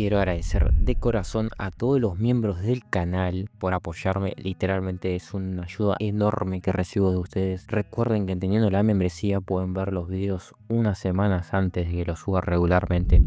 quiero agradecer de corazón a todos los miembros del canal por apoyarme. Literalmente es una ayuda enorme que recibo de ustedes. Recuerden que teniendo la membresía pueden ver los videos unas semanas antes de que los suba regularmente.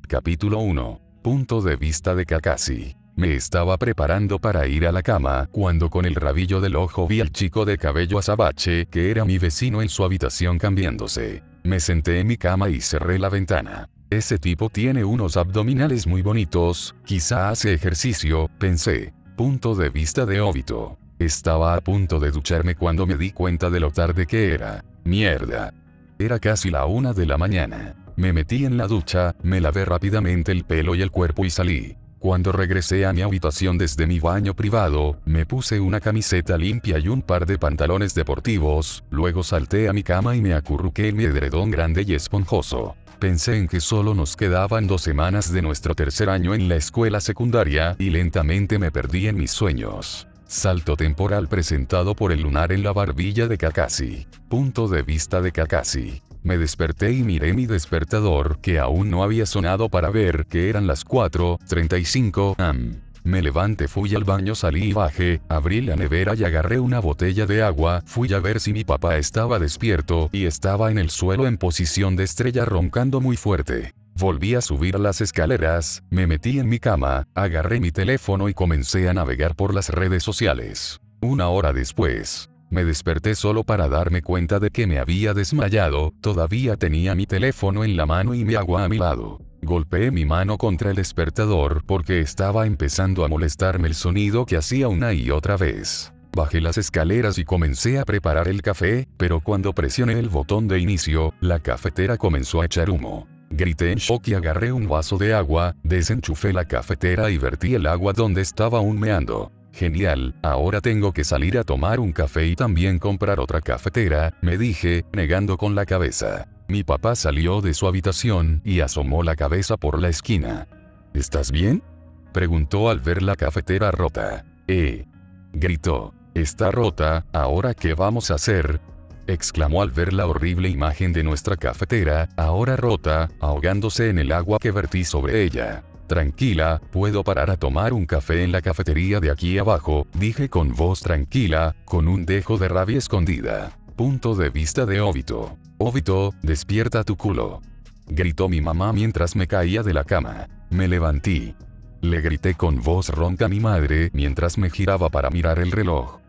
Capítulo 1. Punto de vista de Kakashi. Me estaba preparando para ir a la cama, cuando con el rabillo del ojo vi al chico de cabello azabache, que era mi vecino, en su habitación cambiándose. Me senté en mi cama y cerré la ventana. Ese tipo tiene unos abdominales muy bonitos, quizá hace ejercicio, pensé. Punto de vista de Obito. Estaba a punto de ducharme cuando me di cuenta de lo tarde que era. Mierda. Era casi la 1 de la mañana. Me metí en la ducha, me lavé rápidamente el pelo y el cuerpo y salí. Cuando regresé a mi habitación desde mi baño privado, me puse una camiseta limpia y un par de pantalones deportivos, luego salté a mi cama y me acurruqué en mi edredón grande y esponjoso. Pensé en que solo nos quedaban 2 semanas de nuestro tercer año en la escuela secundaria y lentamente me perdí en mis sueños. Salto temporal presentado por el lunar en la barbilla de Kakashi. Punto de vista de Kakashi. Me desperté y miré mi despertador, que aún no había sonado, para ver que eran las 4:35 am. Me levanté, fui al baño, salí y bajé, abrí la nevera y agarré una botella de agua, fui a ver si mi papá estaba despierto y estaba en el suelo en posición de estrella roncando muy fuerte. Volví a subir las escaleras, me metí en mi cama, agarré mi teléfono y comencé a navegar por las redes sociales. 1 hora después, me desperté solo para darme cuenta de que me había desmayado. Todavía tenía mi teléfono en la mano y mi agua a mi lado. Golpeé mi mano contra el despertador porque estaba empezando a molestarme el sonido que hacía una y otra vez. Bajé las escaleras y comencé a preparar el café, pero cuando presioné el botón de inicio, la cafetera comenzó a echar humo. Grité en shock y agarré un vaso de agua, desenchufé la cafetera y vertí el agua donde estaba humeando. Genial, ahora tengo que salir a tomar un café y también comprar otra cafetera, me dije, negando con la cabeza. Mi papá salió de su habitación y asomó la cabeza por la esquina. ¿Estás bien?, preguntó al ver la cafetera rota. Gritó. ¿Está rota? ¿Ahora qué vamos a hacer?, exclamó al ver la horrible imagen de nuestra cafetera, ahora rota, ahogándose en el agua que vertí sobre ella. Tranquila, puedo parar a tomar un café en la cafetería de aquí abajo, dije con voz tranquila, con un dejo de rabia escondida. Punto de vista de Obito. Obito, despierta tu culo, gritó mi mamá mientras me caía de la cama. Me levanté. Le grité con voz ronca a mi madre mientras me giraba para mirar el reloj.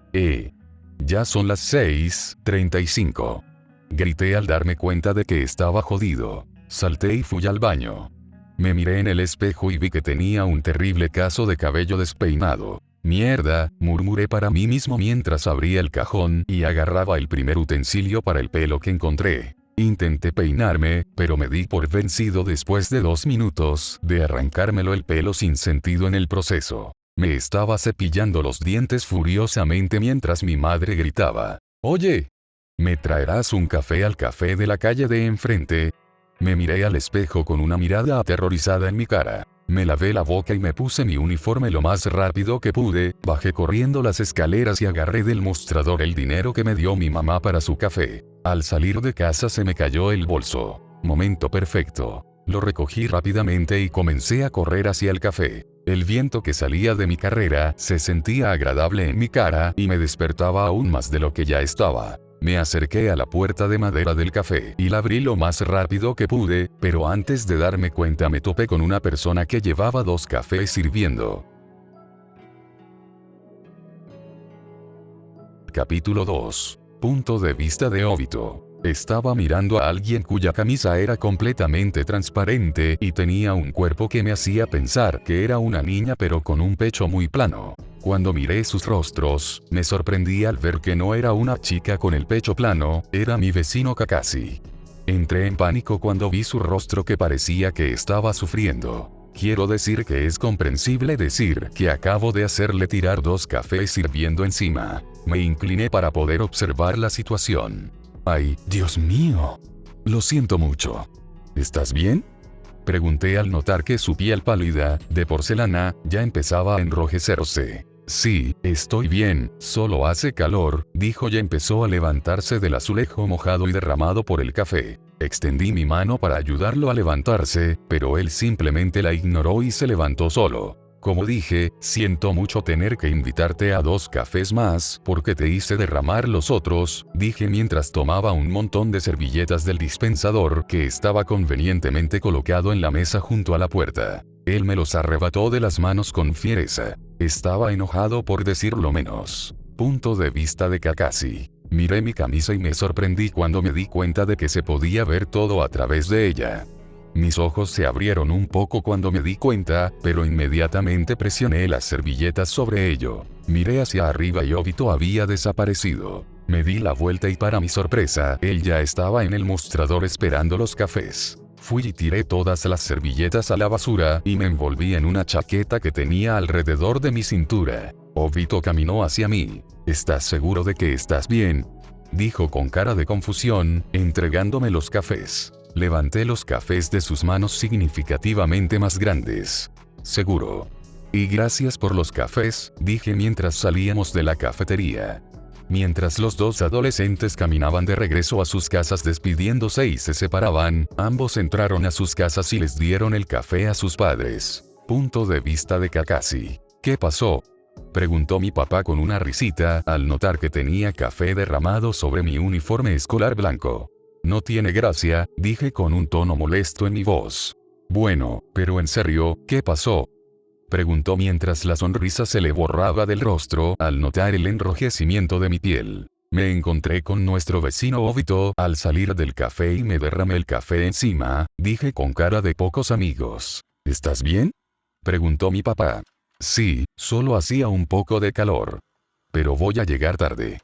Ya son las 6:35. Grité al darme cuenta de que estaba jodido. Salté y fui al baño. Me miré en el espejo y vi que tenía un terrible caso de cabello despeinado. Mierda, murmuré para mí mismo mientras abría el cajón y agarraba el primer utensilio para el pelo que encontré. Intenté peinarme, pero me di por vencido después de 2 minutos de arrancármelo el pelo sin sentido en el proceso. Me estaba cepillando los dientes furiosamente mientras mi madre gritaba: «Oye, ¿me traerás un café al café de la calle de enfrente?». Me miré al espejo con una mirada aterrorizada en mi cara. Me lavé la boca y me puse mi uniforme lo más rápido que pude, bajé corriendo las escaleras y agarré del mostrador el dinero que me dio mi mamá para su café. Al salir de casa se me cayó el bolso. Momento perfecto. Lo recogí rápidamente y comencé a correr hacia el café. El viento que salía de mi carrera se sentía agradable en mi cara y me despertaba aún más de lo que ya estaba. Me acerqué a la puerta de madera del café y la abrí lo más rápido que pude, pero antes de darme cuenta me topé con una persona que llevaba 2 cafés sirviendo. Capítulo 2. Punto de vista de Obito. Estaba mirando a alguien cuya camisa era completamente transparente y tenía un cuerpo que me hacía pensar que era una niña, pero con un pecho muy plano. Cuando miré sus rostros, me sorprendí al ver que no era una chica con el pecho plano, era mi vecino Kakashi. Entré en pánico cuando vi su rostro, que parecía que estaba sufriendo. Quiero decir que es comprensible decir que acabo de hacerle tirar 2 cafés sirviendo encima. Me incliné para poder observar la situación. ¡Ay, Dios mío! Lo siento mucho. ¿Estás bien?, pregunté al notar que su piel pálida, de porcelana, ya empezaba a enrojecerse. Sí, estoy bien, solo hace calor, dijo y empezó a levantarse del azulejo mojado y derramado por el café. Extendí mi mano para ayudarlo a levantarse, pero él simplemente la ignoró y se levantó solo. Como dije, siento mucho tener que invitarte a 2 cafés más, porque te hice derramar los otros, dije mientras tomaba un montón de servilletas del dispensador que estaba convenientemente colocado en la mesa junto a la puerta. Él me los arrebató de las manos con fiereza. Estaba enojado por decirlo menos. Punto de vista de Kakashi. Miré mi camisa y me sorprendí cuando me di cuenta de que se podía ver todo a través de ella. Mis ojos se abrieron un poco cuando me di cuenta, pero inmediatamente presioné las servilletas sobre ello. Miré hacia arriba y Obito había desaparecido. Me di la vuelta y para mi sorpresa, él ya estaba en el mostrador esperando los cafés. Fui y tiré todas las servilletas a la basura y me envolví en una chaqueta que tenía alrededor de mi cintura. Obito caminó hacia mí. ¿Estás seguro de que estás bien?, dijo con cara de confusión, entregándome los cafés. Levanté los cafés de sus manos significativamente más grandes. Seguro. Y gracias por los cafés, dije mientras salíamos de la cafetería. Mientras los 2 adolescentes caminaban de regreso a sus casas despidiéndose y se separaban, ambos entraron a sus casas y les dieron el café a sus padres. Punto de vista de Kakashi. ¿Qué pasó?, preguntó mi papá con una risita al notar que tenía café derramado sobre mi uniforme escolar blanco. No tiene gracia, dije con un tono molesto en mi voz. Bueno, pero en serio, ¿qué pasó?, preguntó mientras la sonrisa se le borraba del rostro al notar el enrojecimiento de mi piel. Me encontré con nuestro vecino Obito al salir del café y me derramé el café encima, dije con cara de pocos amigos. ¿Estás bien?, preguntó mi papá. Sí, solo hacía un poco de calor. Pero voy a llegar tarde.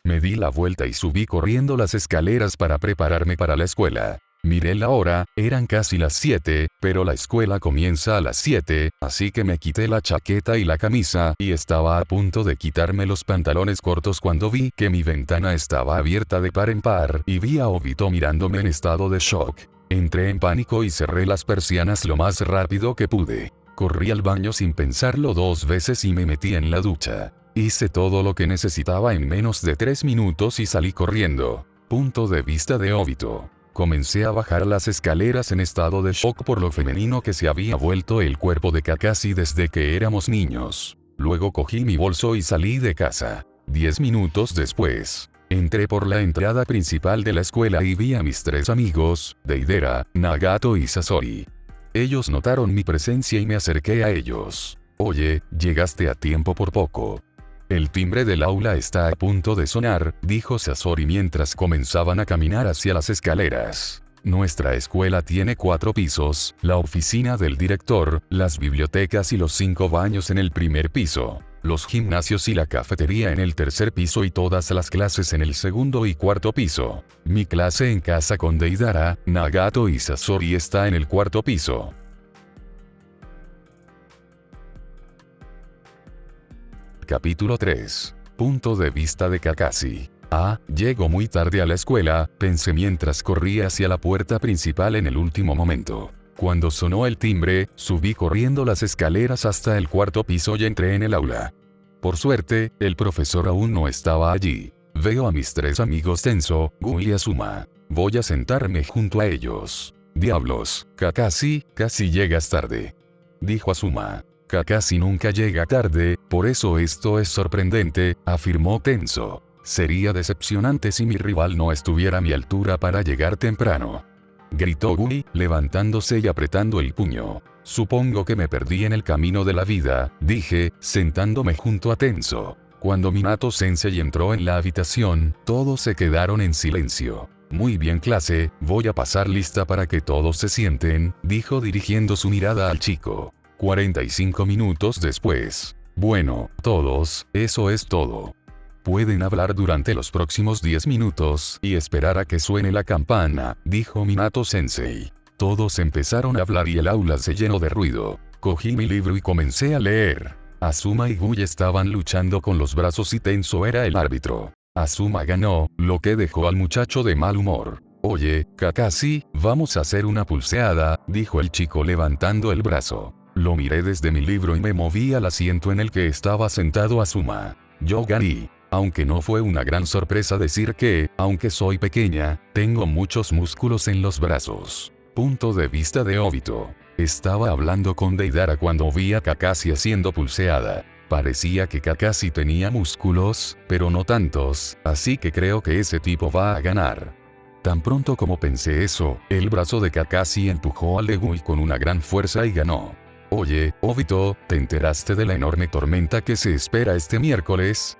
Me di la vuelta y subí corriendo las escaleras para prepararme para la escuela. Miré la hora, eran casi las 7, pero la escuela comienza a las 7, así que me quité la chaqueta y la camisa y estaba a punto de quitarme los pantalones cortos cuando vi que mi ventana estaba abierta de par en par y vi a Obito mirándome en estado de shock. Entré en pánico y cerré las persianas lo más rápido que pude. Corrí al baño sin pensarlo 2 veces y me metí en la ducha. Hice todo lo que necesitaba en menos de 3 minutos y salí corriendo. Punto de vista de Obito. Comencé a bajar las escaleras en estado de shock por lo femenino que se había vuelto el cuerpo de Kakashi desde que éramos niños. Luego cogí mi bolso y salí de casa. 10 minutos después, entré por la entrada principal de la escuela y vi a mis 3 amigos, Deidara, Nagato y Sasori. Ellos notaron mi presencia y me acerqué a ellos. Oye, llegaste a tiempo por poco. El timbre del aula está a punto de sonar, dijo Sasori mientras comenzaban a caminar hacia las escaleras. Nuestra escuela tiene 4 pisos, la oficina del director, las bibliotecas y los 5 baños en el primer piso, los gimnasios y la cafetería en el tercer piso y todas las clases en el segundo y cuarto piso. Mi clase en casa con Deidara, Nagato y Sasori está en el 4º piso. Capítulo 3. Punto de vista de Kakashi. Llego muy tarde a la escuela, pensé mientras corría hacia la puerta principal en el último momento. Cuando sonó el timbre, subí corriendo las escaleras hasta el 4º piso y entré en el aula. Por suerte, el profesor aún no estaba allí. Veo a mis 3 amigos Tenso, Gu y Asuma. Voy a sentarme junto a ellos. Diablos, Kakashi, casi llegas tarde, dijo Asuma. Kakashi nunca llega tarde, por eso esto es sorprendente, afirmó Tenso. Sería decepcionante si mi rival no estuviera a mi altura para llegar temprano, gritó Gui, levantándose y apretando el puño. Supongo que me perdí en el camino de la vida, dije, sentándome junto a Tenso. Cuando Minato Sensei entró en la habitación, todos se quedaron en silencio. Muy bien clase, voy a pasar lista para que todos se sienten, dijo dirigiendo su mirada al chico. 45 minutos después. Bueno, todos, eso es todo. Pueden hablar durante los próximos 10 minutos y esperar a que suene la campana, dijo Minato Sensei. Todos empezaron a hablar y el aula se llenó de ruido. Cogí mi libro y comencé a leer. Asuma y Gui estaban luchando con los brazos y Tenso era el árbitro. Asuma ganó, lo que dejó al muchacho de mal humor. Oye, Kakashi, vamos a hacer una pulseada, dijo el chico levantando el brazo. Lo miré desde mi libro y me moví al asiento en el que estaba sentado Azuma. Yo gané. Aunque no fue una gran sorpresa decir que, aunque soy pequeña, tengo muchos músculos en los brazos. Punto de vista de Obito. Estaba hablando con Deidara cuando vi a Kakashi haciendo pulseada. Parecía que Kakashi tenía músculos, pero no tantos, así que creo que ese tipo va a ganar. Tan pronto como pensé eso, el brazo de Kakashi empujó a Legui con una gran fuerza y ganó. Oye, Obito, ¿te enteraste de la enorme tormenta que se espera este miércoles?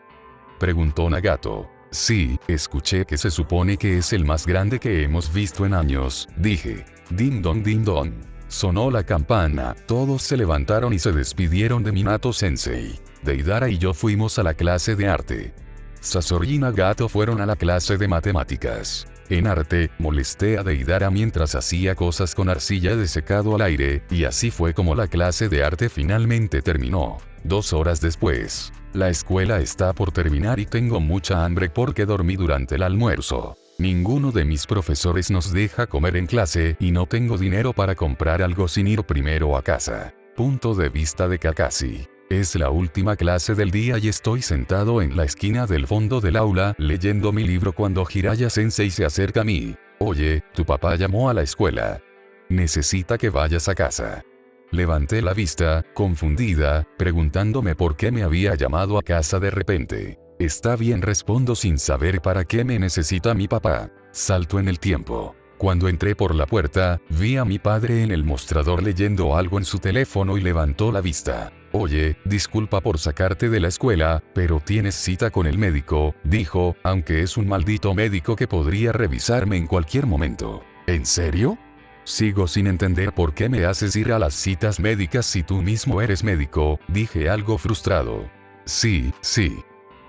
Preguntó Nagato. Sí, escuché que se supone que es el más grande que hemos visto en años, dije. Din don din don. Sonó la campana, todos se levantaron y se despidieron de Minato Sensei. Deidara y yo fuimos a la clase de arte. Sasori y Nagato fueron a la clase de matemáticas. En arte, molesté a Deidara mientras hacía cosas con arcilla de secado al aire, y así fue como la clase de arte finalmente terminó. 2 horas después. La escuela está por terminar y tengo mucha hambre porque dormí durante el almuerzo. Ninguno de mis profesores nos deja comer en clase y no tengo dinero para comprar algo sin ir primero a casa. Punto de vista de Kakashi. Es la última clase del día y estoy sentado en la esquina del fondo del aula leyendo mi libro cuando Jiraiya Sensei se acerca a mí. Oye, tu papá llamó a la escuela. Necesita que vayas a casa. Levanté la vista, confundida, preguntándome por qué me había llamado a casa de repente. Está bien, respondo sin saber para qué me necesita mi papá. Salto en el tiempo. Cuando entré por la puerta, vi a mi padre en el mostrador leyendo algo en su teléfono y levantó la vista. Oye, disculpa por sacarte de la escuela, pero tienes cita con el médico, dijo, aunque es un maldito médico que podría revisarme en cualquier momento. ¿En serio? Sigo sin entender por qué me haces ir a las citas médicas si tú mismo eres médico, dije algo frustrado. Sí.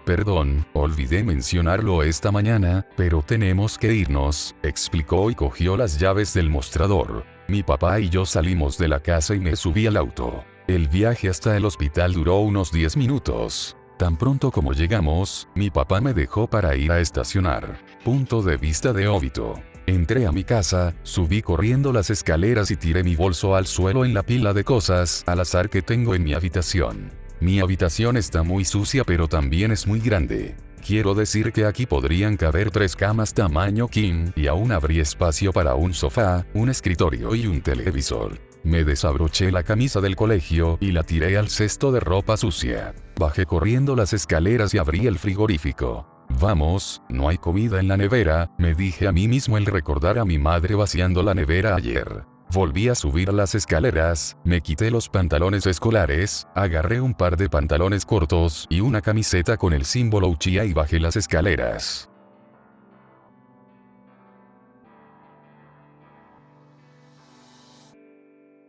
Perdón, olvidé mencionarlo esta mañana, pero tenemos que irnos, explicó y cogió las llaves del mostrador. Mi papá y yo salimos de la casa y me subí al auto. El viaje hasta el hospital duró unos 10 minutos. Tan pronto como llegamos, mi papá me dejó para ir a estacionar. Punto de vista de Obito. Entré a mi casa, subí corriendo las escaleras y tiré mi bolso al suelo en la pila de cosas al azar que tengo en mi habitación. Mi habitación está muy sucia pero también es muy grande. Quiero decir que aquí podrían caber 3 camas tamaño king y aún habría espacio para un sofá, un escritorio y un televisor. Me desabroché la camisa del colegio y la tiré al cesto de ropa sucia. Bajé corriendo las escaleras y abrí el frigorífico. Vamos, no hay comida en la nevera, me dije a mí mismo al recordar a mi madre vaciando la nevera ayer. Volví a subir las escaleras, me quité los pantalones escolares, agarré un par de pantalones cortos y una camiseta con el símbolo Uchiha y bajé las escaleras.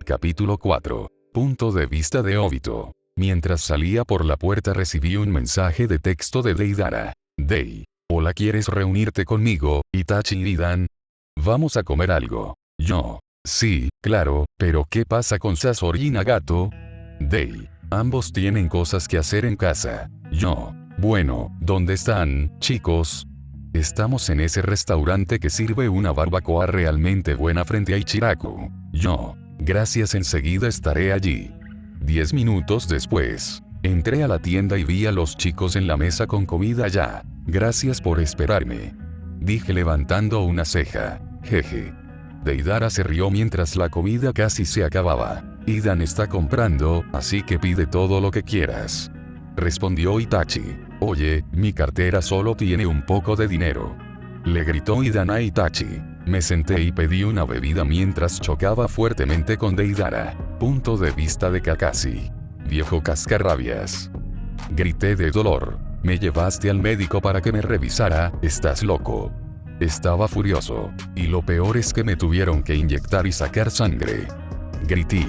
Capítulo 4. Punto de vista de Obito. Mientras salía por la puerta recibí un mensaje de texto de Deidara. Dei. Hola, ¿quieres reunirte conmigo, Itachi y Dan? Vamos a comer algo. Yo. Sí, claro, pero ¿qué pasa con Sasori y Nagato? Dei. Ambos tienen cosas que hacer en casa. Yo. Bueno, ¿dónde están, chicos? Estamos en ese restaurante que sirve una barbacoa realmente buena frente a Ichiraku. Yo. Gracias, enseguida estaré allí. 10 minutos después. Entré a la tienda y vi a los chicos en la mesa con comida ya. Gracias por esperarme. Dije levantando una ceja. Jeje. Deidara se rió mientras la comida casi se acababa. Idan está comprando, así que pide todo lo que quieras. Respondió Itachi. Oye, mi cartera solo tiene un poco de dinero. Le gritó Idan a Itachi. Me senté y pedí una bebida mientras chocaba fuertemente con Deidara. Punto de vista de Kakashi. Viejo cascarrabias. Grité de dolor. Me llevaste al médico para que me revisara, estás loco. Estaba furioso. Y lo peor es que me tuvieron que inyectar y sacar sangre. Grité.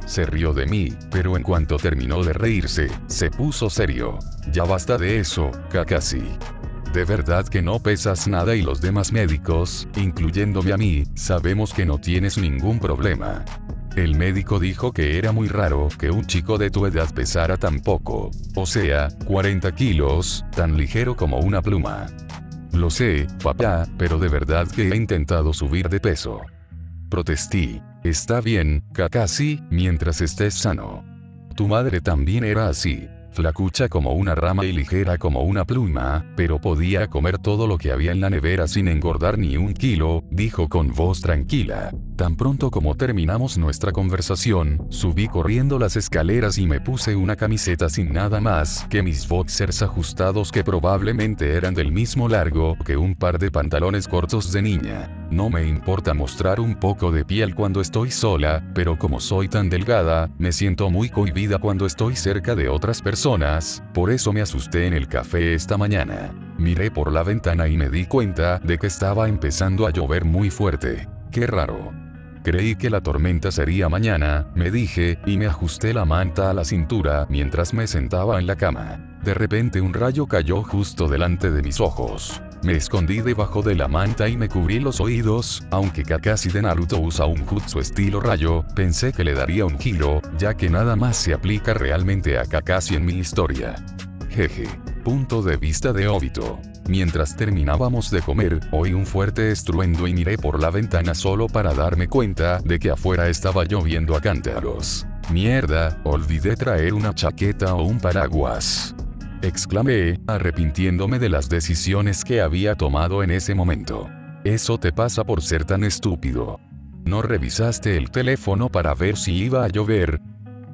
Se rió de mí, pero en cuanto terminó de reírse, se puso serio. Ya basta de eso, Kakashi. De verdad que no pesas nada y los demás médicos, incluyéndome a mí, sabemos que no tienes ningún problema. El médico dijo que era muy raro que un chico de tu edad pesara tan poco, o sea, 40 kilos, tan ligero como una pluma. Lo sé, papá, pero de verdad que he intentado subir de peso. Protesté. Está bien, Kakashi, mientras estés sano. Tu madre también era así. Flacucha como una rama y ligera como una pluma, pero podía comer todo lo que había en la nevera sin engordar ni un kilo, dijo con voz tranquila. Tan pronto como terminamos nuestra conversación, subí corriendo las escaleras y me puse una camiseta sin nada más que mis boxers ajustados que probablemente eran del mismo largo que un par de pantalones cortos de niña. No me importa mostrar un poco de piel cuando estoy sola, pero como soy tan delgada, me siento muy cohibida cuando estoy cerca de otras personas, por eso me asusté en el café esta mañana. Miré por la ventana y me di cuenta de que estaba empezando a llover muy fuerte. ¡Qué raro! Creí que la tormenta sería mañana, me dije, y me ajusté la manta a la cintura mientras me sentaba en la cama. De repente un rayo cayó justo delante de mis ojos. Me escondí debajo de la manta y me cubrí los oídos, aunque Kakashi de Naruto usa un jutsu estilo rayo, pensé que le daría un giro, ya que nada más se aplica realmente a Kakashi en mi historia. Jeje. Punto de vista de Obito. Mientras terminábamos de comer, oí un fuerte estruendo y miré por la ventana solo para darme cuenta de que afuera estaba lloviendo a cántaros. Mierda, olvidé traer una chaqueta o un paraguas. Exclamé, arrepintiéndome de las decisiones que había tomado en ese momento. Eso te pasa por ser tan estúpido. ¿No revisaste el teléfono para ver si iba a llover?,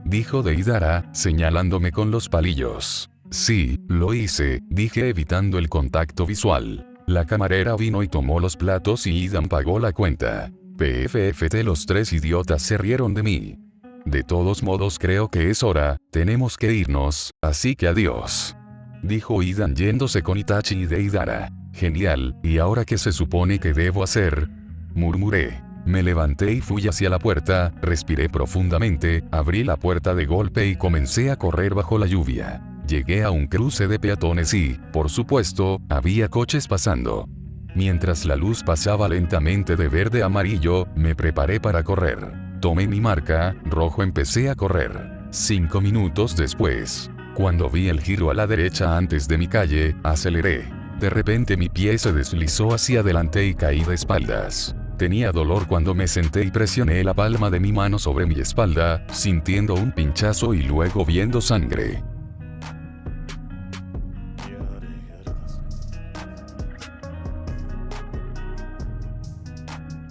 dijo Deidara, señalándome con los palillos. Sí, lo hice, dije evitando el contacto visual. La camarera vino y tomó los platos y Idan pagó la cuenta. PFFT. Los tres idiotas se rieron de mí. De todos modos creo que es hora, tenemos que irnos, así que adiós, dijo Idan yéndose con Itachi y Deidara. Genial, ¿y ahora qué se supone que debo hacer?, murmuré. Me levanté y fui hacia la puerta, respiré profundamente, abrí la puerta de golpe y comencé a correr bajo la lluvia. Llegué a un cruce de peatones y, por supuesto, había coches pasando. Mientras la luz pasaba lentamente de verde a amarillo, me preparé para correr. Tomé mi marca, rojo, empecé a correr. 5 minutos después, cuando vi el giro a la derecha antes de mi calle, aceleré. De repente mi pie se deslizó hacia adelante y caí de espaldas. Tenía dolor cuando me senté y presioné la palma de mi mano sobre mi espalda, sintiendo un pinchazo y luego viendo sangre.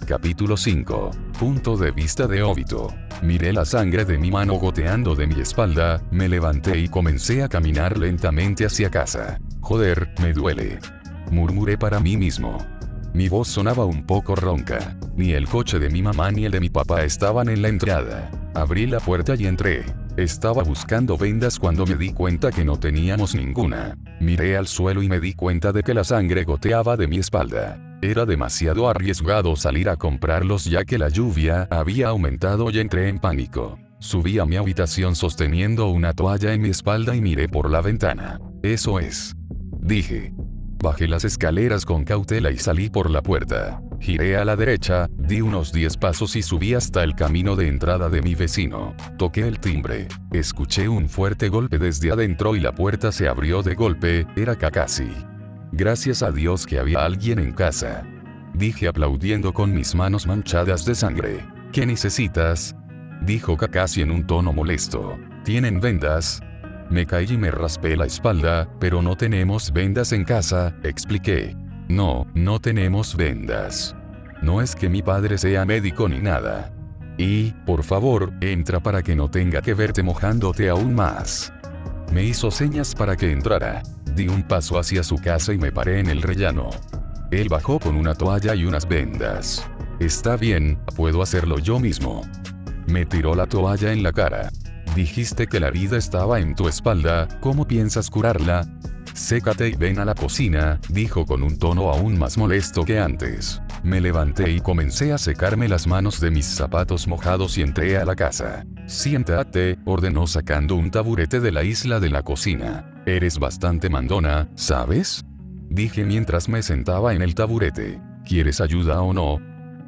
Capítulo 5. Punto de vista de Obito. Miré la sangre de mi mano goteando de mi espalda, me levanté y comencé a caminar lentamente hacia casa. Joder, me duele, murmuré para mí mismo. Mi voz sonaba un poco ronca. Ni el coche de mi mamá ni el de mi papá estaban en la entrada. Abrí la puerta y entré. Estaba buscando vendas cuando me di cuenta que no teníamos ninguna. Miré al suelo y me di cuenta de que la sangre goteaba de mi espalda. Era demasiado arriesgado salir a comprarlos ya que la lluvia había aumentado y entré en pánico. Subí a mi habitación sosteniendo una toalla en mi espalda y miré por la ventana. Eso es, dije. Bajé las escaleras con cautela y salí por la puerta. Giré a la derecha, di unos 10 pasos y subí hasta el camino de entrada de mi vecino. Toqué el timbre. Escuché un fuerte golpe desde adentro y la puerta se abrió de golpe. Era Kakashi. Gracias a Dios que había alguien en casa, dije aplaudiendo con mis manos manchadas de sangre. ¿Qué necesitas?, dijo Kakashi en un tono molesto. ¿Tienen vendas? Me caí y me raspé la espalda, pero no tenemos vendas en casa, expliqué. No, no tenemos vendas. No es que mi padre sea médico ni nada. Y, por favor, entra para que no tenga que verte mojándote aún más. Me hizo señas para que entrara. Di un paso hacia su casa y me paré en el rellano. Él bajó con una toalla y unas vendas. Está bien, puedo hacerlo yo mismo. Me tiró la toalla en la cara. Dijiste que la herida estaba en tu espalda, ¿cómo piensas curarla? Sécate y ven a la cocina, dijo con un tono aún más molesto que antes. Me levanté y comencé a secarme las manos de mis zapatos mojados y entré a la casa. Siéntate, ordenó sacando un taburete de la isla de la cocina. Eres bastante mandona, ¿sabes?, dije mientras me sentaba en el taburete. ¿Quieres ayuda o no?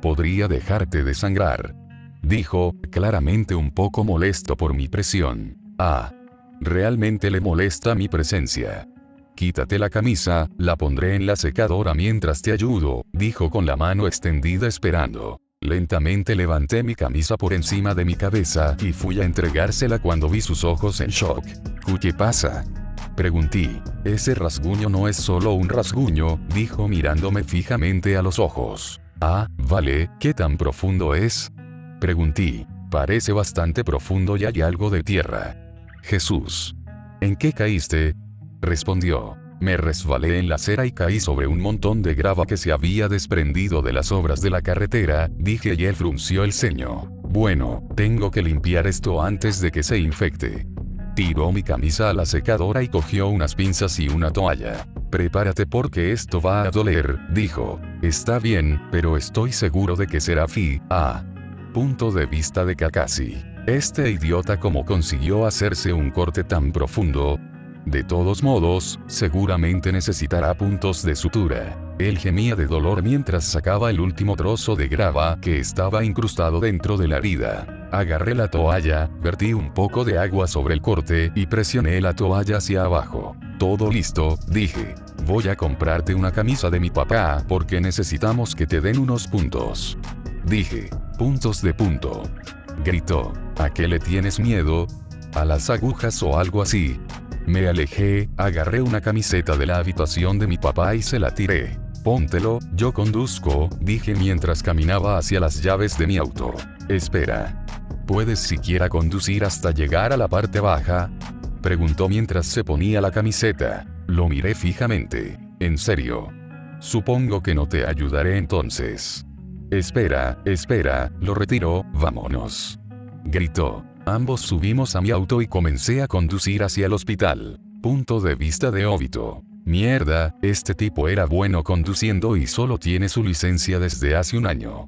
Podría dejarte de sangrar, dijo, claramente un poco molesto por mi presión. Ah, realmente le molesta mi presencia. Quítate la camisa, la pondré en la secadora mientras te ayudo, dijo con la mano extendida esperando. Lentamente levanté mi camisa por encima de mi cabeza y fui a entregársela cuando vi sus ojos en shock. ¿Qué pasa?, pregunté. Ese rasguño no es solo un rasguño, dijo mirándome fijamente a los ojos. Ah, vale, ¿qué tan profundo es?, pregunté. Parece bastante profundo y hay algo de tierra. Jesús. ¿En qué caíste?, respondió. Me resbalé en la acera y caí sobre un montón de grava que se había desprendido de las obras de la carretera, dije y él frunció el ceño. Bueno, tengo que limpiar esto antes de que se infecte. Tiró mi camisa a la secadora y cogió unas pinzas y una toalla. Prepárate porque esto va a doler, dijo. Está bien, pero estoy seguro de que será punto de vista de Kakashi. Este idiota cómo consiguió hacerse un corte tan profundo. De todos modos, seguramente necesitará puntos de sutura. Él gemía de dolor mientras sacaba el último trozo de grava que estaba incrustado dentro de la herida. Agarré la toalla, vertí un poco de agua sobre el corte y presioné la toalla hacia abajo. Todo listo, dije. Voy a comprarte una camisa de mi papá porque necesitamos que te den unos puntos. Dije. Puntos de punto. Gritó. ¿A qué le tienes miedo? ¿A las agujas o algo así? Me alejé, agarré una camiseta de la habitación de mi papá y se la tiré. Póntelo, yo conduzco, dije mientras caminaba hacia las llaves de mi auto. Espera. ¿Puedes siquiera conducir hasta llegar a la parte baja?, preguntó mientras se ponía la camiseta. Lo miré fijamente. ¿En serio? Supongo que no te ayudaré entonces. Espera, lo retiró, vámonos. Gritó. Ambos subimos a mi auto y comencé a conducir hacia el hospital. Punto de vista de Obito. Mierda, este tipo era bueno conduciendo y solo tiene su licencia desde hace un año.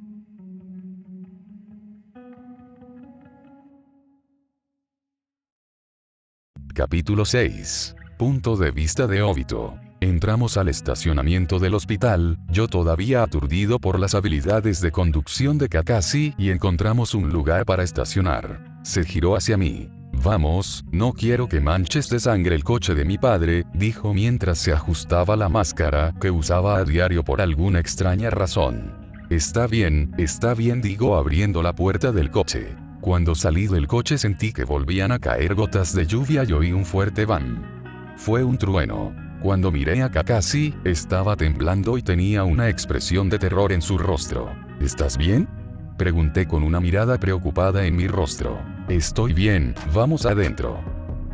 Capítulo 6. Punto de vista de Obito. Entramos al estacionamiento del hospital, yo todavía aturdido por las habilidades de conducción de Kakashi, y encontramos un lugar para estacionar. Se giró hacia mí. Vamos, no quiero que manches de sangre el coche de mi padre, dijo mientras se ajustaba la máscara que usaba a diario por alguna extraña razón. Está bien, digo abriendo la puerta del coche. Cuando salí del coche sentí que volvían a caer gotas de lluvia y oí un fuerte bam. Fue un trueno. Cuando miré a Kakashi, estaba temblando y tenía una expresión de terror en su rostro. ¿Estás bien?, pregunté con una mirada preocupada en mi rostro. Estoy bien, vamos adentro,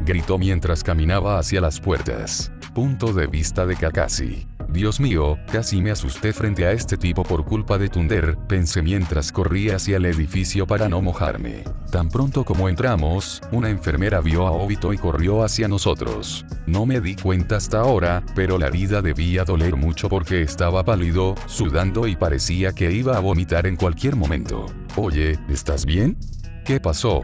gritó mientras caminaba hacia las puertas. Punto de vista de Kakashi. Dios mío, casi me asusté frente a este tipo por culpa de Thunder, pensé mientras corría hacia el edificio para no mojarme. Tan pronto como entramos, una enfermera vio a Obito y corrió hacia nosotros. No me di cuenta hasta ahora, pero la herida debía doler mucho porque estaba pálido, sudando y parecía que iba a vomitar en cualquier momento. Oye, ¿estás bien?, ¿qué pasó?,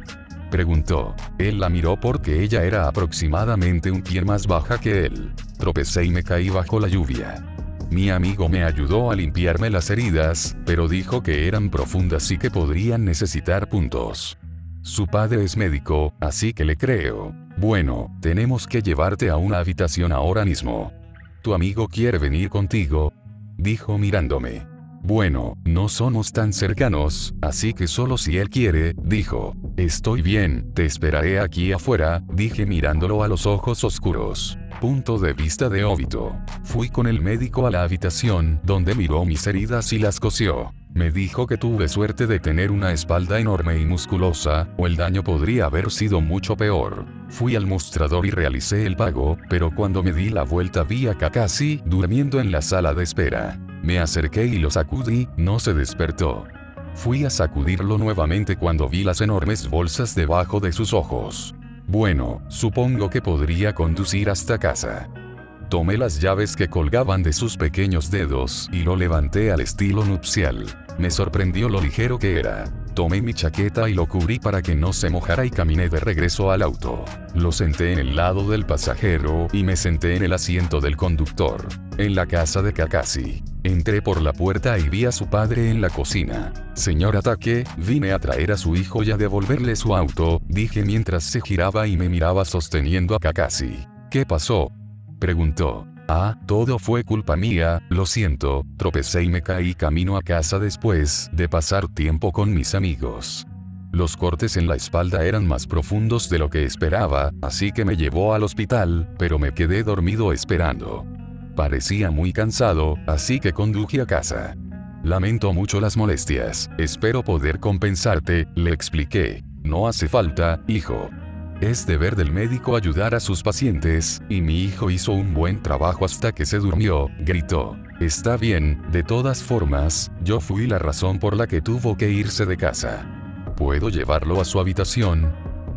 preguntó. Él la miró porque ella era aproximadamente un pie más baja que él. Tropecé y me caí bajo la lluvia. Mi amigo me ayudó a limpiarme las heridas, pero dijo que eran profundas y que podrían necesitar puntos. Su padre es médico, así que le creo. Bueno, tenemos que llevarte a una habitación ahora mismo. ¿Tu amigo quiere venir contigo?, dijo mirándome. Bueno, no somos tan cercanos, así que solo si él quiere, dijo. Estoy bien, te esperaré aquí afuera, dije mirándolo a los ojos oscuros. Punto de vista de Obito. Fui con el médico a la habitación, donde miró mis heridas y las cosió. Me dijo que tuve suerte de tener una espalda enorme y musculosa, o el daño podría haber sido mucho peor. Fui al mostrador y realicé el pago, pero cuando me di la vuelta vi a Kakashi durmiendo en la sala de espera. Me acerqué y lo sacudí, no se despertó. Fui a sacudirlo nuevamente cuando vi las enormes bolsas debajo de sus ojos. Bueno, supongo que podría conducir hasta casa. Tomé las llaves que colgaban de sus pequeños dedos y lo levanté al estilo nupcial. Me sorprendió lo ligero que era. Tomé mi chaqueta y lo cubrí para que no se mojara y caminé de regreso al auto. Lo senté en el lado del pasajero y me senté en el asiento del conductor. En la casa de Kakashi. Entré por la puerta y vi a su padre en la cocina. Señor Take, vine a traer a su hijo y a devolverle su auto, dije mientras se giraba y me miraba sosteniendo a Kakashi. ¿Qué pasó?, preguntó. Ah, todo fue culpa mía, lo siento, tropecé y me caí camino a casa después de pasar tiempo con mis amigos. Los cortes en la espalda eran más profundos de lo que esperaba, así que me llevó al hospital, pero me quedé dormido esperando. Parecía muy cansado, así que conduje a casa. Lamento mucho las molestias, espero poder compensarte, le expliqué. No hace falta, hijo. Es deber del médico ayudar a sus pacientes, y mi hijo hizo un buen trabajo hasta que se durmió, gritó. Está bien, de todas formas, yo fui la razón por la que tuvo que irse de casa. ¿Puedo llevarlo a su habitación?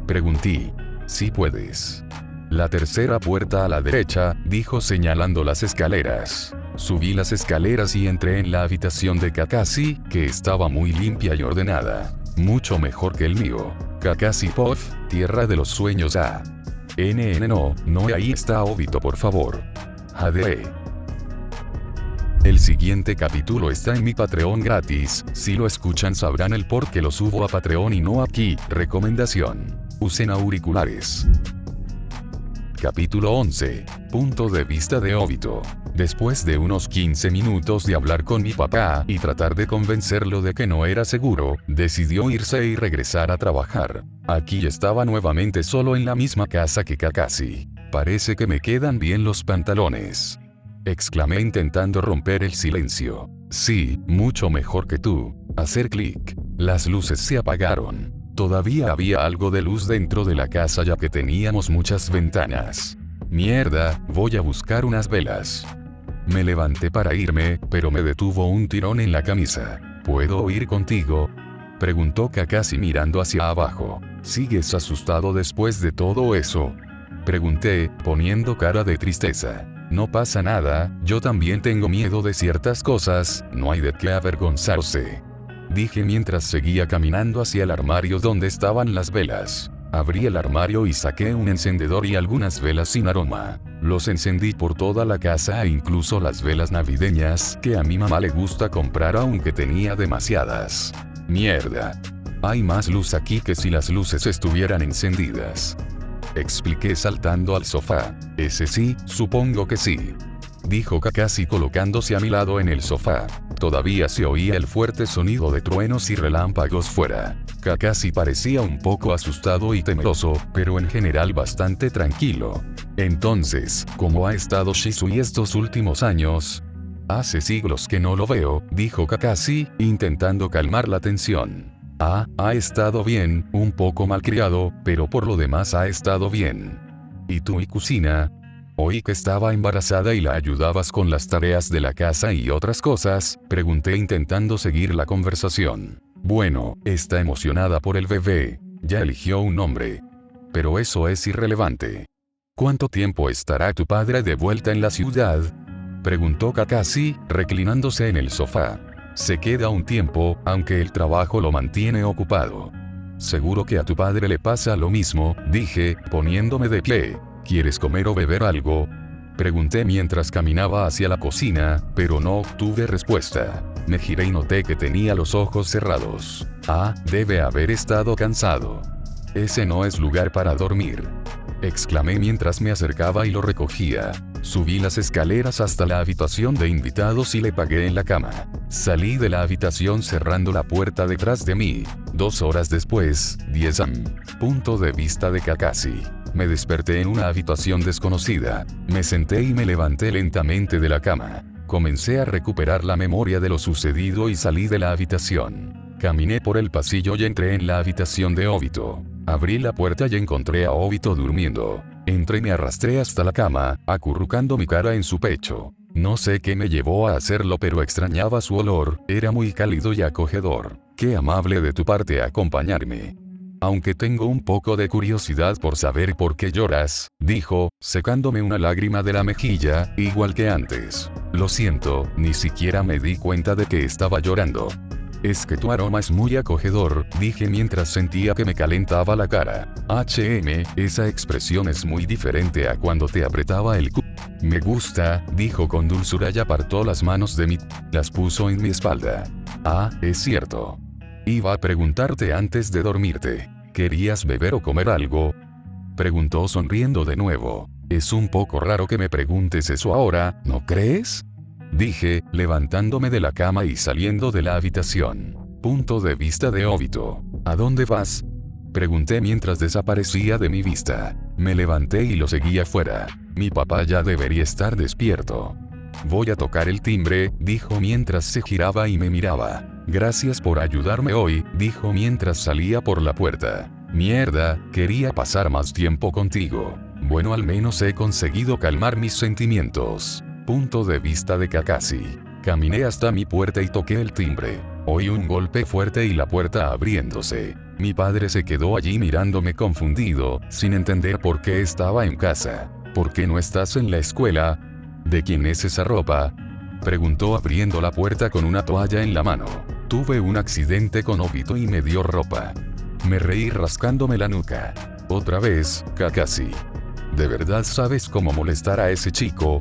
Pregunté. Sí puedes. La tercera puerta a la derecha, dijo señalando las escaleras. Subí las escaleras y entré en la habitación de Kakashi, que estaba muy limpia y ordenada. Mucho mejor que el mío. Kakashi Puff, tierra de los sueños a. No, ahí está Obito por favor. Jade. El siguiente capítulo está en mi Patreon gratis, si lo escuchan sabrán el por qué lo subo a Patreon y no aquí. Recomendación. Usen auriculares. Capítulo 11. Punto de vista de Obito. Después de unos 15 minutos de hablar con mi papá y tratar de convencerlo de que no era seguro, decidió irse y regresar a trabajar. Aquí estaba nuevamente solo en la misma casa que Kakashi. Parece que me quedan bien los pantalones. Exclamé intentando romper el silencio. Sí, mucho mejor que tú. Hacer clic. Las luces se apagaron. Todavía había algo de luz dentro de la casa ya que teníamos muchas ventanas. Mierda, voy a buscar unas velas. Me levanté para irme, pero me detuvo un tirón en la camisa. ¿Puedo ir contigo? Preguntó Kakashi mirando hacia abajo. ¿Sigues asustado después de todo eso? Pregunté, poniendo cara de tristeza. No pasa nada, yo también tengo miedo de ciertas cosas, no hay de qué avergonzarse. Dije mientras seguía caminando hacia el armario donde estaban las velas. Abrí el armario y saqué un encendedor y algunas velas sin aroma. Los encendí por toda la casa e incluso las velas navideñas que a mi mamá le gusta comprar aunque tenía demasiadas. Mierda. Hay más luz aquí que si las luces estuvieran encendidas. Expliqué saltando al sofá. Ese sí, supongo que sí. Dijo Kakashi colocándose a mi lado en el sofá. Todavía se oía el fuerte sonido de truenos y relámpagos fuera. Kakashi parecía un poco asustado y temeroso, pero en general bastante tranquilo. Entonces, ¿cómo ha estado Shisui estos últimos años? Hace siglos que no lo veo, dijo Kakashi, intentando calmar la tensión. Ha estado bien, un poco malcriado, pero por lo demás ha estado bien. ¿Y tú y Kusina? Oí que estaba embarazada y la ayudabas con las tareas de la casa y otras cosas, pregunté intentando seguir la conversación. Bueno, está emocionada por el bebé, ya eligió un nombre. Pero eso es irrelevante. ¿Cuánto tiempo estará tu padre de vuelta en la ciudad? Preguntó Kakashi, reclinándose en el sofá. Se queda un tiempo, aunque el trabajo lo mantiene ocupado. Seguro que a tu padre le pasa lo mismo, dije, poniéndome de pie. ¿Quieres comer o beber algo? Pregunté mientras caminaba hacia la cocina, pero no obtuve respuesta. Me giré y noté que tenía los ojos cerrados. Debe haber estado cansado. Ese no es lugar para dormir. Exclamé mientras me acercaba y lo recogía. Subí las escaleras hasta la habitación de invitados y le pagué en la cama. Salí de la habitación cerrando la puerta detrás de mí. 2 horas después, 10 am. Punto de vista de Kakashi. Me desperté en una habitación desconocida. Me senté y me levanté lentamente de la cama. Comencé a recuperar la memoria de lo sucedido y salí de la habitación. Caminé por el pasillo y entré en la habitación de Obito. Abrí la puerta y encontré a Obito durmiendo. Entré y me arrastré hasta la cama, acurrucando mi cara en su pecho. No sé qué me llevó a hacerlo, pero extrañaba su olor, era muy cálido y acogedor. Qué amable de tu parte acompañarme. Aunque tengo un poco de curiosidad por saber por qué lloras, dijo, secándome una lágrima de la mejilla, igual que antes. Lo siento, ni siquiera me di cuenta de que estaba llorando. Es que tu aroma es muy acogedor, dije mientras sentía que me calentaba la cara. Esa expresión es muy diferente a cuando te apretaba el cu. Me gusta, dijo con dulzura y apartó las manos de mí, las puso en mi espalda. Es cierto. Iba a preguntarte antes de dormirte. ¿Querías beber o comer algo? Preguntó sonriendo de nuevo. Es un poco raro que me preguntes eso ahora, ¿no crees? Dije, levantándome de la cama y saliendo de la habitación. Punto de vista de Obito. ¿A dónde vas? Pregunté mientras desaparecía de mi vista. Me levanté y lo seguí afuera. Mi papá ya debería estar despierto. Voy a tocar el timbre, dijo mientras se giraba y me miraba. Gracias por ayudarme hoy, dijo mientras salía por la puerta. Mierda, quería pasar más tiempo contigo. Bueno, al menos he conseguido calmar mis sentimientos. Punto de vista de Kakashi. Caminé hasta mi puerta y toqué el timbre. Oí un golpe fuerte y la puerta abriéndose. Mi padre se quedó allí mirándome confundido, sin entender por qué estaba en casa. ¿Por qué no estás en la escuela? ¿De quién es esa ropa? Preguntó abriendo la puerta con una toalla en la mano. Tuve un accidente con Obito y me dio ropa. Me reí rascándome la nuca. Otra vez, Kakashi. ¿De verdad sabes cómo molestar a ese chico?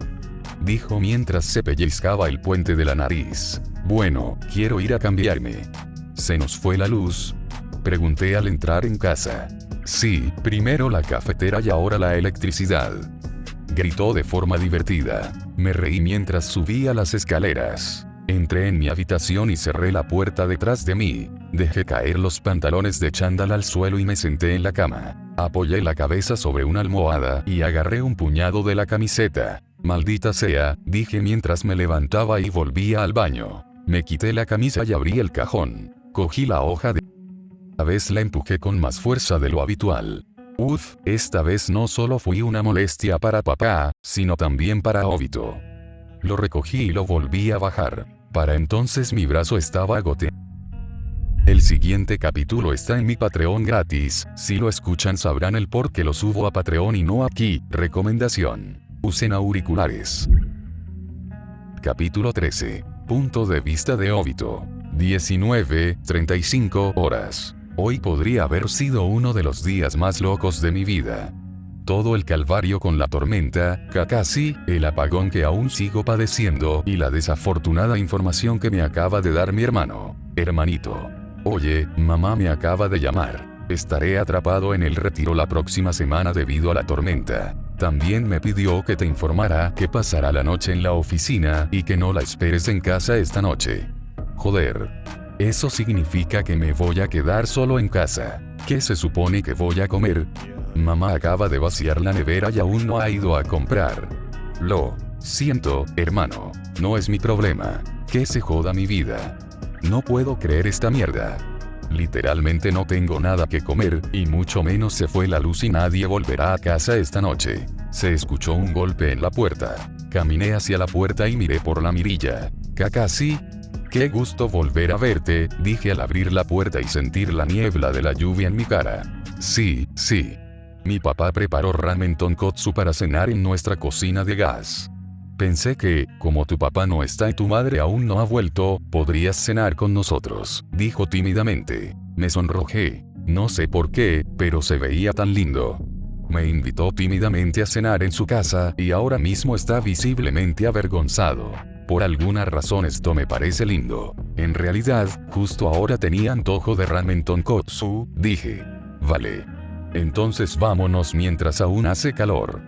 Dijo mientras se pellizcaba el puente de la nariz. Bueno, quiero ir a cambiarme. ¿Se nos fue la luz? Pregunté al entrar en casa. Sí, primero la cafetera y ahora la electricidad. Gritó de forma divertida. Me reí mientras subía las escaleras. Entré en mi habitación y cerré la puerta detrás de mí. Dejé caer los pantalones de chándal al suelo y me senté en la cama. Apoyé la cabeza sobre una almohada y agarré un puñado de la camiseta. Maldita sea, dije mientras me levantaba y volvía al baño. Me quité la camisa y abrí el cajón. Cogí la hoja de... Esta vez la empujé con más fuerza de lo habitual. Uf, esta vez no solo fui una molestia para papá, sino también para Obito. Lo recogí y lo volví a bajar. Para entonces mi brazo estaba agoteado. El siguiente capítulo está en mi Patreon gratis. Si lo escuchan sabrán el por qué lo subo a Patreon y no aquí. Recomendación: usen auriculares. Capítulo 13. Punto de vista de Obito. 19:35 horas. Hoy podría haber sido uno de los días más locos de mi vida. Todo el calvario con la tormenta, Kakashi, el apagón que aún sigo padeciendo y la desafortunada información que me acaba de dar mi hermanito. Oye, mamá me acaba de llamar. Estaré atrapado en el retiro la próxima semana debido a la tormenta. También me pidió que te informara que pasará la noche en la oficina y que no la esperes en casa esta noche. Joder. Eso significa que me voy a quedar solo en casa. ¿Qué se supone que voy a comer? Mamá acaba de vaciar la nevera y aún no ha ido a comprar. Lo siento, hermano. No es mi problema. Que se joda mi vida. No puedo creer esta mierda. Literalmente no tengo nada que comer, y mucho menos se fue la luz y nadie volverá a casa esta noche. Se escuchó un golpe en la puerta. Caminé hacia la puerta y miré por la mirilla. Kakashi. Qué gusto volver a verte, dije al abrir la puerta y sentir la niebla de la lluvia en mi cara. Sí. Mi papá preparó ramen tonkotsu para cenar en nuestra cocina de gas. Pensé que, como tu papá no está y tu madre aún no ha vuelto, podrías cenar con nosotros, dijo tímidamente. Me sonrojé. No sé por qué, pero se veía tan lindo. Me invitó tímidamente a cenar en su casa y ahora mismo está visiblemente avergonzado. Por alguna razón esto me parece lindo. En realidad, justo ahora tenía antojo de ramen tonkotsu, dije. Vale. Entonces vámonos mientras aún hace calor.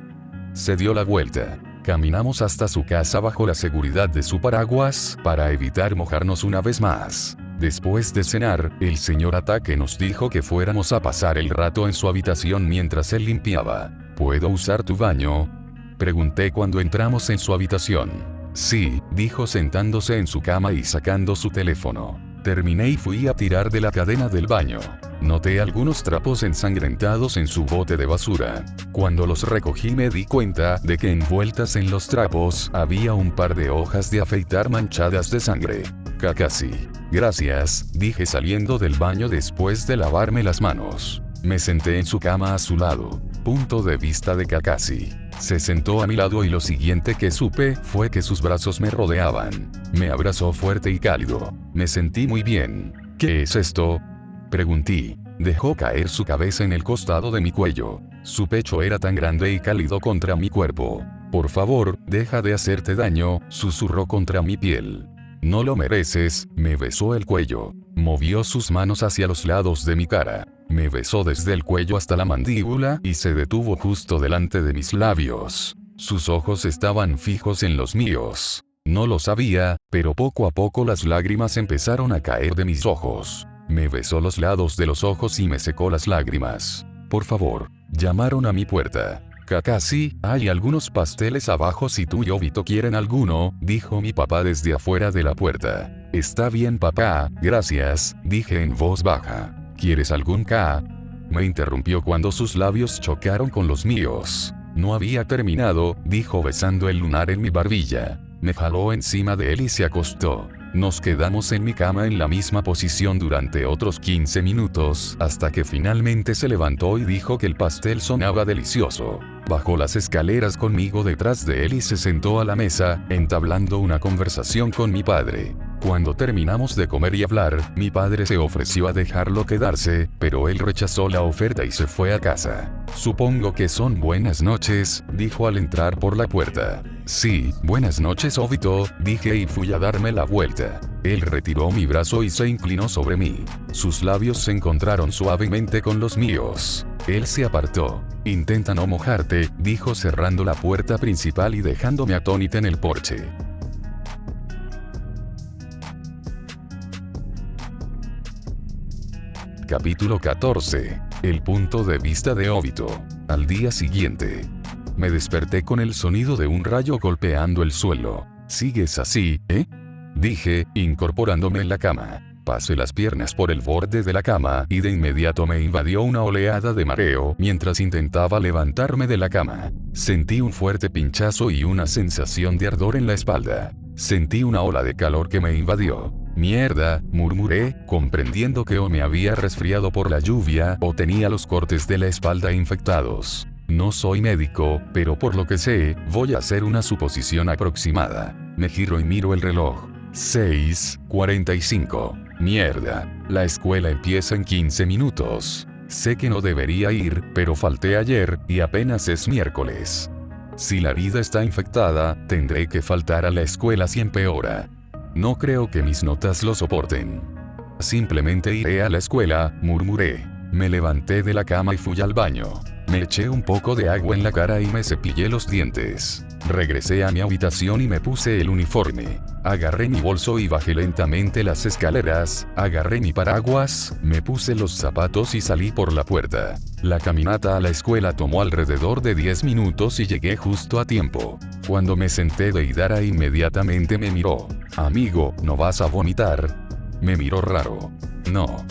Se dio la vuelta. Caminamos hasta su casa bajo la seguridad de su paraguas, para evitar mojarnos una vez más. Después de cenar, el señor Atake nos dijo que fuéramos a pasar el rato en su habitación mientras él limpiaba. ¿Puedo usar tu baño? Pregunté cuando entramos en su habitación. Sí, dijo sentándose en su cama y sacando su teléfono. Terminé y fui a tirar de la cadena del baño. Noté algunos trapos ensangrentados en su bote de basura. Cuando los recogí me di cuenta de que envueltas en los trapos había un par de hojas de afeitar manchadas de sangre. Kakashi. Gracias, dije saliendo del baño después de lavarme las manos. Me senté en su cama a su lado. Punto de vista de Kakashi. Se sentó a mi lado y lo siguiente que supe fue que sus brazos me rodeaban. Me abrazó fuerte y cálido. Me sentí muy bien. ¿Qué es esto? Pregunté. Dejó caer su cabeza en el costado de mi cuello. Su pecho era tan grande y cálido contra mi cuerpo. Por favor, deja de hacerte daño, susurró contra mi piel. No lo mereces, me besó el cuello. Movió sus manos hacia los lados de mi cara. Me besó desde el cuello hasta la mandíbula y se detuvo justo delante de mis labios. Sus ojos estaban fijos en los míos. No lo sabía, pero poco a poco las lágrimas empezaron a caer de mis ojos. Me besó los lados de los ojos y me secó las lágrimas. Por favor, llamaron a mi puerta. Kakashi, hay algunos pasteles abajo si tú y Obito quieren alguno, dijo mi papá desde afuera de la puerta. Está bien papá, gracias, dije en voz baja. ¿Quieres algún K? Me interrumpió cuando sus labios chocaron con los míos. No había terminado, dijo besando el lunar en mi barbilla. Me jaló encima de él y se acostó. Nos quedamos en mi cama en la misma posición durante otros 15 minutos, hasta que finalmente se levantó y dijo que el pastel sonaba delicioso. Bajó las escaleras conmigo detrás de él y se sentó a la mesa, entablando una conversación con mi padre. Cuando terminamos de comer y hablar, mi padre se ofreció a dejarlo quedarse, pero él rechazó la oferta y se fue a casa. Supongo que son buenas noches, dijo al entrar por la puerta. Sí, buenas noches Obito, dije y fui a darme la vuelta. Él retiró mi brazo y se inclinó sobre mí. Sus labios se encontraron suavemente con los míos. Él se apartó. Intenta no mojarte, dijo cerrando la puerta principal y dejándome atónita en el porche. Capítulo 14. El punto de vista de Obito. Al día siguiente. Me desperté con el sonido de un rayo golpeando el suelo. ¿Sigues así, dije, incorporándome en la cama. Pasé las piernas por el borde de la cama y de inmediato me invadió una oleada de mareo mientras intentaba levantarme de la cama. Sentí un fuerte pinchazo y una sensación de ardor en la espalda. Sentí una ola de calor que me invadió. Mierda, murmuré, comprendiendo que o me había resfriado por la lluvia o tenía los cortes de la espalda infectados. No soy médico, pero por lo que sé, voy a hacer una suposición aproximada. Me giro y miro el reloj. 6:45. Mierda, la escuela empieza en 15 minutos. Sé que no debería ir, pero falté ayer, y apenas es miércoles. Si la vida está infectada, tendré que faltar a la escuela si empeora. No creo que mis notas lo soporten. Simplemente iré a la escuela, murmuré. Me levanté de la cama y fui al baño. Me eché un poco de agua en la cara y me cepillé los dientes. Regresé a mi habitación y me puse el uniforme. Agarré mi bolso y bajé lentamente las escaleras, agarré mi paraguas, me puse los zapatos y salí por la puerta. La caminata a la escuela tomó alrededor de 10 minutos y llegué justo a tiempo. Cuando me senté Deidara inmediatamente me miró. Amigo, ¿no vas a vomitar? Me miró raro. No.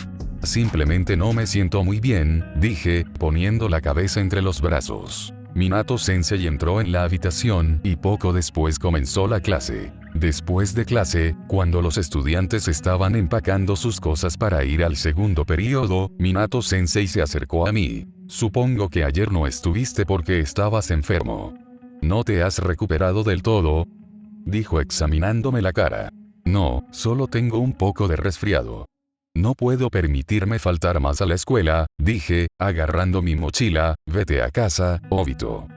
Simplemente no me siento muy bien, dije, poniendo la cabeza entre los brazos. Minato Sensei entró en la habitación y poco después comenzó la clase. Después de clase, cuando los estudiantes estaban empacando sus cosas para ir al segundo periodo, Minato Sensei se acercó a mí. Supongo que ayer no estuviste porque estabas enfermo. ¿No te has recuperado del todo?, dijo examinándome la cara. No, solo tengo un poco de resfriado. No puedo permitirme faltar más a la escuela, dije, agarrando mi mochila. Vete a casa, Obito.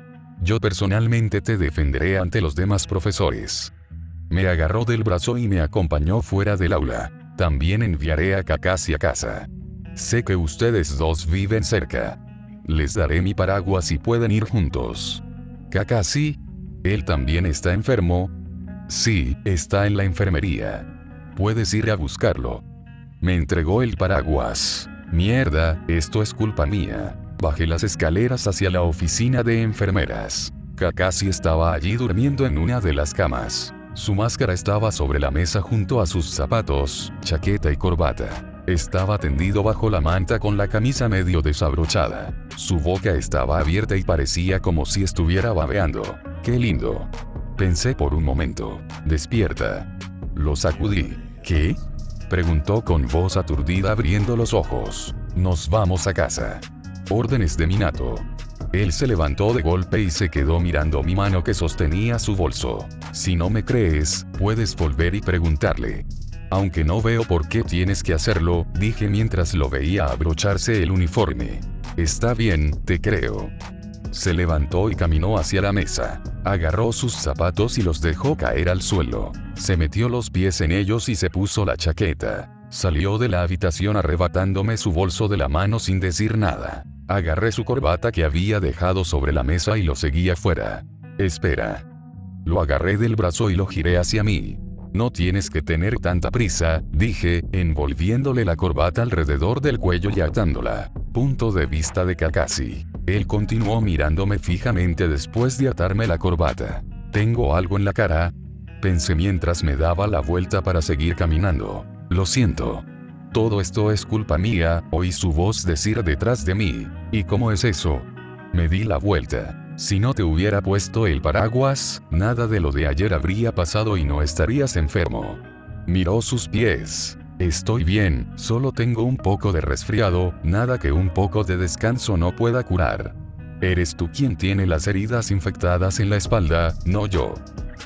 Yo personalmente te defenderé ante los demás profesores. Me agarró del brazo y me acompañó fuera del aula. También enviaré a Kakashi a casa. Sé que ustedes dos viven cerca. Les daré mi paraguas y pueden ir juntos. Kakashi, ¿él también está enfermo? Sí, está en la enfermería. Puedes ir a buscarlo. Me entregó el paraguas. Mierda, esto es culpa mía. Bajé las escaleras hacia la oficina de enfermeras. Kakashi estaba allí durmiendo en una de las camas. Su máscara estaba sobre la mesa junto a sus zapatos, chaqueta y corbata. Estaba tendido bajo la manta con la camisa medio desabrochada. Su boca estaba abierta y parecía como si estuviera babeando. ¡Qué lindo!, pensé por un momento. Despierta. Lo sacudí. ¿Qué?, preguntó con voz aturdida abriendo los ojos. Nos vamos a casa. Órdenes de Minato. Él se levantó de golpe y se quedó mirando mi mano que sostenía su bolso. Si no me crees, puedes volver y preguntarle. Aunque no veo por qué tienes que hacerlo, dije mientras lo veía abrocharse el uniforme. Está bien, te creo. Se levantó y caminó hacia la mesa. Agarró sus zapatos y los dejó caer al suelo. Se metió los pies en ellos y se puso la chaqueta. Salió de la habitación arrebatándome su bolso de la mano sin decir nada. Agarré su corbata que había dejado sobre la mesa y lo seguí afuera. Espera. Lo agarré del brazo y lo giré hacia mí. No tienes que tener tanta prisa, dije, envolviéndole la corbata alrededor del cuello y atándola. Punto de vista de Kakashi. Él continuó mirándome fijamente después de atarme la corbata. ¿Tengo algo en la cara?, pensé mientras me daba la vuelta para seguir caminando. Lo siento. Todo esto es culpa mía, oí su voz decir detrás de mí. ¿Y cómo es eso? Me di la vuelta. Si no te hubiera puesto el paraguas, nada de lo de ayer habría pasado y no estarías enfermo. Miró sus pies. Estoy bien, solo tengo un poco de resfriado, nada que un poco de descanso no pueda curar. Eres tú quien tiene las heridas infectadas en la espalda, no yo.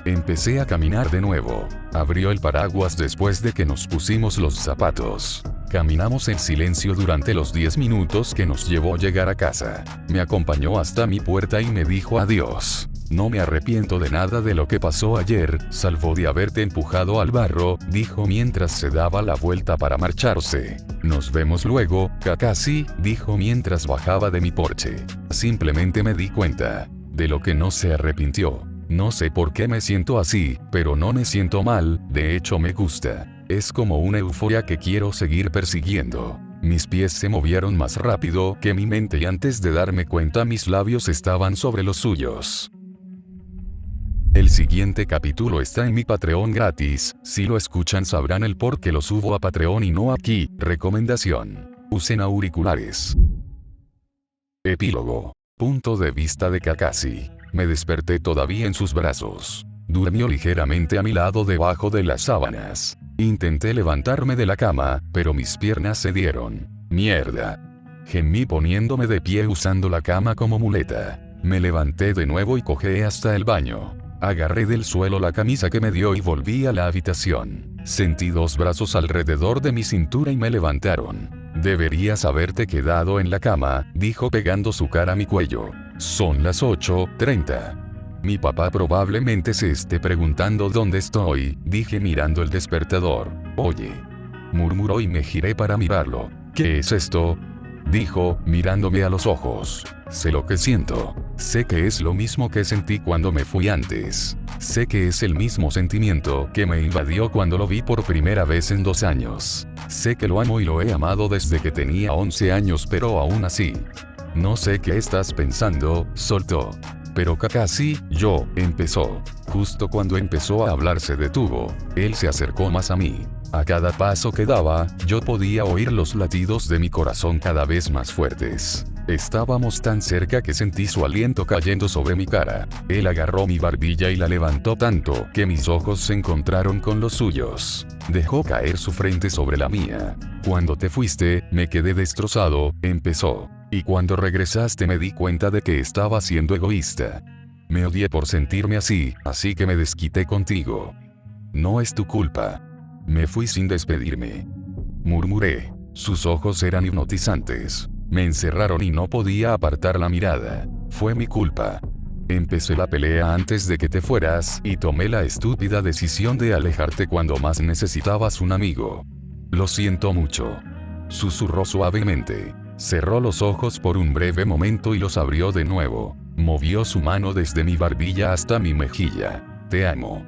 Empecé a caminar de nuevo. Abrió el paraguas después de que nos pusimos los zapatos. Caminamos en silencio durante los 10 minutos que nos llevó llegar a casa. Me acompañó hasta mi puerta y me dijo adiós. No me arrepiento de nada de lo que pasó ayer, salvo de haberte empujado al barro, dijo mientras se daba la vuelta para marcharse. Nos vemos luego, Kakashi, dijo mientras bajaba de mi porche. Simplemente me di cuenta de lo que no se arrepintió. No sé por qué me siento así, pero no me siento mal, de hecho me gusta. Es como una euforia que quiero seguir persiguiendo. Mis pies se movieron más rápido que mi mente y antes de darme cuenta mis labios estaban sobre los suyos. El siguiente capítulo está en mi Patreon gratis, si lo escuchan sabrán el por qué lo subo a Patreon y no aquí. Recomendación: usen auriculares. Epílogo. Punto de vista de Kakashi. Me desperté todavía en sus brazos. Durmió ligeramente a mi lado debajo de las sábanas. Intenté levantarme de la cama, pero mis piernas cedieron. Mierda. Gemí poniéndome de pie usando la cama como muleta. Me levanté de nuevo y cojé hasta el baño. Agarré del suelo la camisa que me dio y volví a la habitación. Sentí 2 brazos alrededor de mi cintura y me levantaron. Deberías haberte quedado en la cama, dijo pegando su cara a mi cuello. Son las 8:30. Mi papá probablemente se esté preguntando dónde estoy, dije mirando el despertador. Oye, murmuró y me giré para mirarlo. ¿Qué es esto?, dijo, mirándome a los ojos. Sé lo que siento. Sé que es lo mismo que sentí cuando me fui antes. Sé que es el mismo sentimiento que me invadió cuando lo vi por primera vez en 2 años. Sé que lo amo y lo he amado desde que tenía 11 años, pero aún así. No sé qué estás pensando, soltó. Pero Kakashi, yo, empezó. Justo cuando empezó a hablar se detuvo. Él se acercó más a mí. A cada paso que daba, yo podía oír los latidos de mi corazón cada vez más fuertes. Estábamos tan cerca que sentí su aliento cayendo sobre mi cara. Él agarró mi barbilla y la levantó tanto que mis ojos se encontraron con los suyos. Dejó caer su frente sobre la mía. Cuando te fuiste, me quedé destrozado, empezó. Y cuando regresaste me di cuenta de que estaba siendo egoísta. Me odié por sentirme así que me desquité contigo. No es tu culpa. Me fui sin despedirme. Murmuré. Sus ojos eran hipnotizantes. Me encerraron y no podía apartar la mirada. Fue mi culpa. Empecé la pelea antes de que te fueras y tomé la estúpida decisión de alejarte cuando más necesitabas un amigo. Lo siento mucho. Susurró suavemente. Cerró los ojos por un breve momento y los abrió de nuevo. Movió su mano desde mi barbilla hasta mi mejilla. Te amo.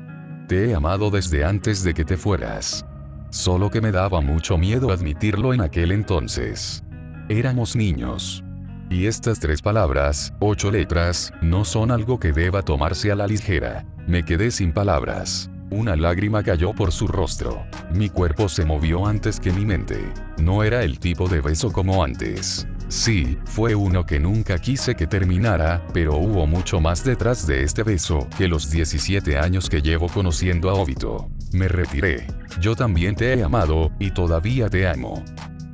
Te he amado desde antes de que te fueras. Solo que me daba mucho miedo admitirlo en aquel entonces. Éramos niños. Y estas 3 palabras, 8 letras, no son algo que deba tomarse a la ligera. Me quedé sin palabras. Una lágrima cayó por su rostro. Mi cuerpo se movió antes que mi mente. No era el tipo de beso como antes. Sí, fue uno que nunca quise que terminara, pero hubo mucho más detrás de este beso que los 17 años que llevo conociendo a Obito. Me retiré. Yo también te he amado, y todavía te amo.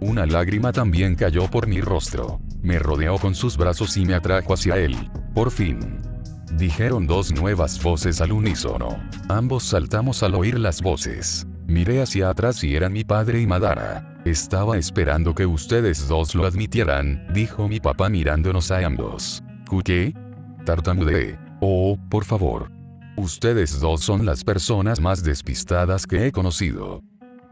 Una lágrima también cayó por mi rostro. Me rodeó con sus brazos y me atrajo hacia él. Por fin. Dijeron 2 nuevas voces al unísono. Ambos saltamos al oír las voces. Miré hacia atrás y eran mi padre y Madara. Estaba esperando que ustedes 2 lo admitieran, dijo mi papá mirándonos a ambos. ¿Qué? Tartamudeé. Oh, por favor. Ustedes 2 son las personas más despistadas que he conocido.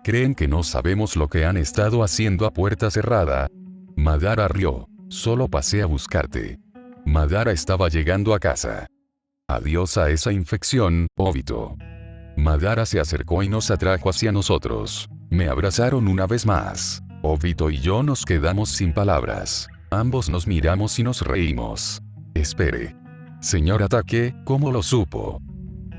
¿Creen que no sabemos lo que han estado haciendo a puerta cerrada? Madara rió. Solo pasé a buscarte. Madara estaba llegando a casa. Adiós a esa infección, Obito. Madara se acercó y nos atrajo hacia nosotros. Me abrazaron una vez más. Obito y yo nos quedamos sin palabras. Ambos nos miramos y nos reímos. Espere. Señor Ataque, ¿cómo lo supo?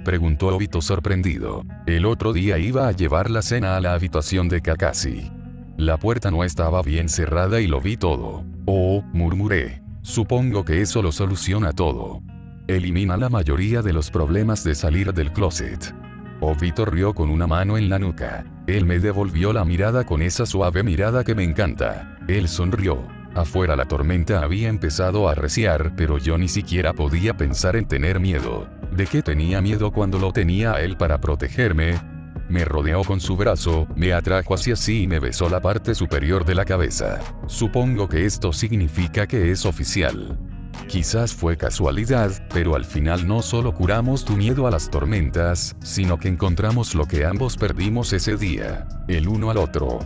Preguntó Obito sorprendido. El otro día iba a llevar la cena a la habitación de Kakashi. La puerta no estaba bien cerrada y lo vi todo. Oh, murmuré. Supongo que eso lo soluciona todo. Elimina la mayoría de los problemas de salir del closet. Obito rió con una mano en la nuca. Él me devolvió la mirada con esa suave mirada que me encanta. Él sonrió. Afuera la tormenta había empezado a arreciar, pero yo ni siquiera podía pensar en tener miedo. ¿De qué tenía miedo cuando lo tenía a él para protegerme? Me rodeó con su brazo, me atrajo hacia sí y me besó la parte superior de la cabeza. Supongo que esto significa que es oficial. Quizás fue casualidad, pero al final no solo curamos tu miedo a las tormentas, sino que encontramos lo que ambos perdimos ese día, el uno al otro.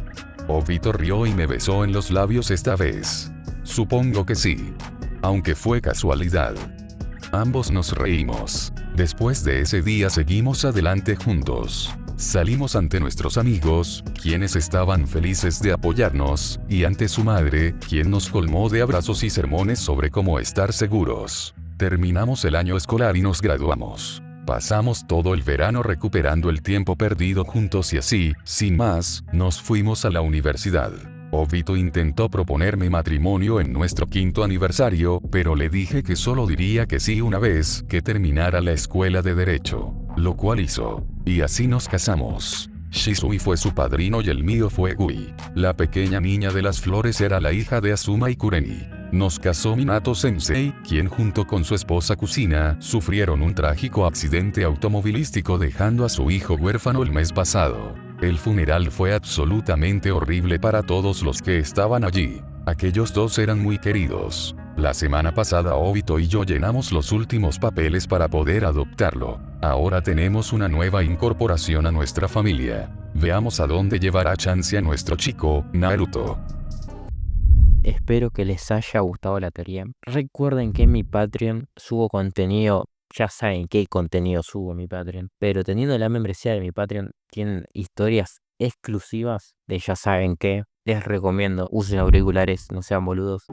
Obito rió y me besó en los labios esta vez. Supongo que sí. Aunque fue casualidad. Ambos nos reímos. Después de ese día seguimos adelante juntos. Salimos ante nuestros amigos, quienes estaban felices de apoyarnos, y ante su madre, quien nos colmó de abrazos y sermones sobre cómo estar seguros. Terminamos el año escolar y nos graduamos. Pasamos todo el verano recuperando el tiempo perdido juntos y así, sin más, nos fuimos a la universidad. Obito intentó proponerme matrimonio en nuestro 5º aniversario, pero le dije que solo diría que sí una vez que terminara la escuela de derecho, lo cual hizo. Y así nos casamos. Shisui fue su padrino y el mío fue Gui. La pequeña niña de las flores era la hija de Azuma y Kureni. Nos casó Minato Sensei, quien junto con su esposa Kusina, sufrieron un trágico accidente automovilístico dejando a su hijo huérfano el mes pasado. El funeral fue absolutamente horrible para todos los que estaban allí. Aquellos dos eran muy queridos. La semana pasada Obito y yo llenamos los últimos papeles para poder adoptarlo. Ahora tenemos una nueva incorporación a nuestra familia. Veamos a dónde llevará chance a nuestro chico, Naruto. Espero que les haya gustado la teoría. Recuerden que en mi Patreon subo contenido. Ya saben qué contenido subo en mi Patreon. Pero teniendo la membresía de mi Patreon, tienen historias exclusivas de ya saben qué. Les recomiendo, usen auriculares, no sean boludos.